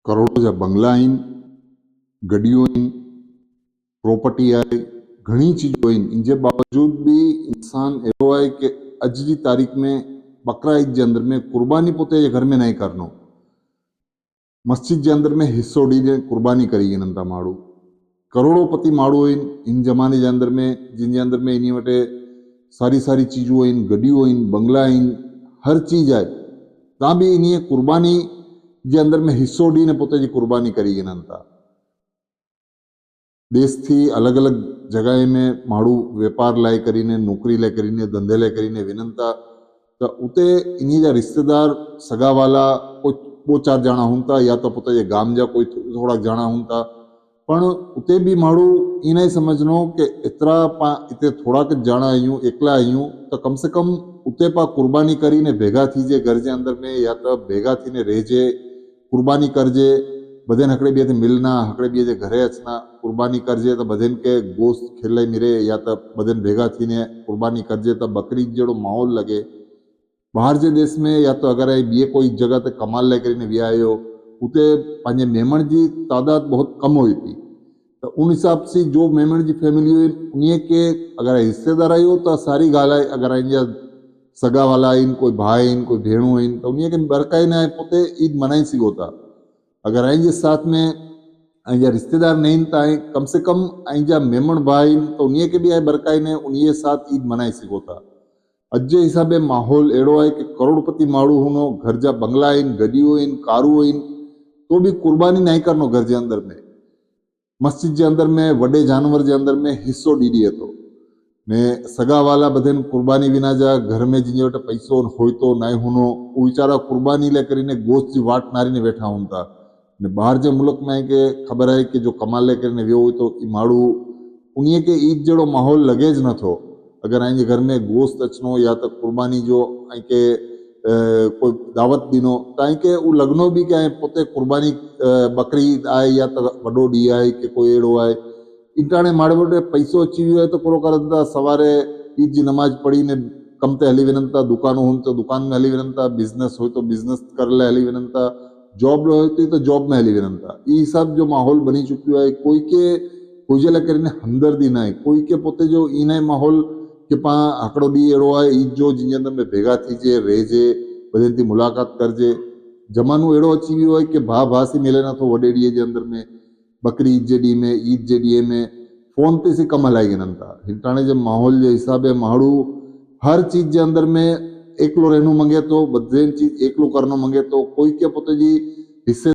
करोड़ों जा बंगला आहिनि, गड्डियूं आहिनि, प्रॉपर्टी आहे, घणी चीजूं आहिनि। इन जे बावजूद भी इंसान अहिड़ो आहे कि अॼु जी तारीख़ में बकरा ईद जे अंदर में कुर्बानी पोते जे घर में नहीं करनो, मस्जिद जे अंदर में हिस्सो ॾींदे कुर्बानी करी वञनि था माण्हू। करोड़ोपति माण्हू आहिनि इन ज़माने जे अंदर में, जिन जे अंदर में इन वटि सारी सारी चीजूं आहिनि, गड्डियूं आहिनि, बंगला आहिनि, हर चीज आहे। तव्हां बि इन कुर्बानी जे अंदर में हिस्सो ॾींदे पोते जी कुर्बानी करी वञनि था। देश थी अलग अलग जगह में माण्हू व्यापार लाइ करीने, नौकरी लाइ करीने, धंधे लाइ करीने वञनि था, त उते इन जा रिश्तेदार सगा वाला कोई ॿ चार ॼणा हुन था, या तो पोते जे गाम जा कोई थोड़ा ॼणा हुन था, पण उते भी माण्हू इन ही समझनो कि एतिरा पा इते थोड़ा के ॼणा आहियूं, एकला आहियूं, त कम से कम उते पा कुर्बानी करीने भेगा थीजे घर जे अंदर में, या तो भेगा थीने रहिजे, कुर्बानी करजे, बधेन हिकिड़े ॿिए ते मिलना, हिकिड़े ॿिए जे घरे अचना, कुर्बानी करजे त बधेन के गोश्त खिले मिरे, या त बधेन भेगा थीने कुर्बानी करजे त बकरी जहिड़ो माहौल लगे। बाहर जे देश में या तो अगर ॿिए कोई जगह ते कमाल लाइ करे विया आहियो, उते पंहिंजे मेमण जी तादाद बहुत कम हुई थी, तो उन हिसाब से जो मेमण जी फैमिली हुई उन्हीं के अगर हिस्सेदार आहियो त सारी ॻाल्हि आहे। अगर इन सगा वाला आहिनि, कोई भाउ आहिनि, कोई भेणूं आहिनि, त उन्हीं खे बरकाईंदा ऐं पोते ईद मनाई सघो था। अगर इन जे साथ में इन जा रिश्तेदार नहीं त कम से कम इन जा मेमण भाउ आहिनि, त उन्हीं खे बि बरकाईंदे उन्हीं जे साथ ईद मनाई सघो था। अॼु जे हिसाब में माहौल अहिड़ो आहे कि करोड़पति माण्हू हुनो, घर जा बंगला आहिनि, गड्डियूं आहिनि, कारूं आहिनि, तो भी कुर्बानी नहीं करनो घर जे अंदर में। मस्जिद जे अंदर में वॾे जानवर जे अंदर में हिस्सो ॾी ॾिए थो ने सगा वाला बधेन कुर्बानी विना जा घर में जिन वटि पैसो होई तो नाहे हुनो, उहे वीचारा कुर्बानी लाइ करे गोश्त जी वाट नारीने वेठा हूं था। ने ॿाहिरि जे मुल्क में के ख़बर आहे कि जो कमाल लाइ करे वियो हुई तो माण्हू उन्हीं के ईद जहिड़ो माहौल लॻेज नथो। अगर इन घर में गोश्त अचनो या तो कुर्बानी जो के कोई दावत ॾिनो त के उ लॻनो भी कि पोते कुर्बानी बकरी आहे या तो वॾो ॾींहुं आहे कि कोई अहिड़ो आहे। इंटाणे माड़े मोटे पैसो अची वियो आहे त पूरो करनि था, सवारे ईद जी नमाज पढ़ी ने कम ते हली वञनि था, दुकानूं हुन तो दुकान में हली वञनि था, बिज़नेस हो तो बिज़नेस करण लाइ हली वञनि था, जॉब हुई तो जॉब में हली वञनि था। ई सभु जो माहौल बनी चुकियो आहे, कोई के कोई जे लाइ करे हमदर्दी न आहे, कोई के पोते जो इन आहे माहौल कि पा हिकिड़ो ॾींहुं अहिड़ो आहे ईद जो जिन अंदर में भेगा थीजे, रहिजे, बधेन थी मुलाक़ात करजे। ज़मानो अहिड़ो अची वियो आहे कि भाउ भाउ से मिले नथो वॾे ॾींहं जे अंदर में, बकरी ईद जे ॾींहं में, ईद जे ॾींहं में फोन ते से कम हलाई वञनि था। हिताणे जे माहौल जे हिसाब सां माण्हू हर चीज जे अंदर में एकलो रहनो मंगे तो, बधेन चीज एकलो करणो मंगे तो, कोई के पोते जी हिस्से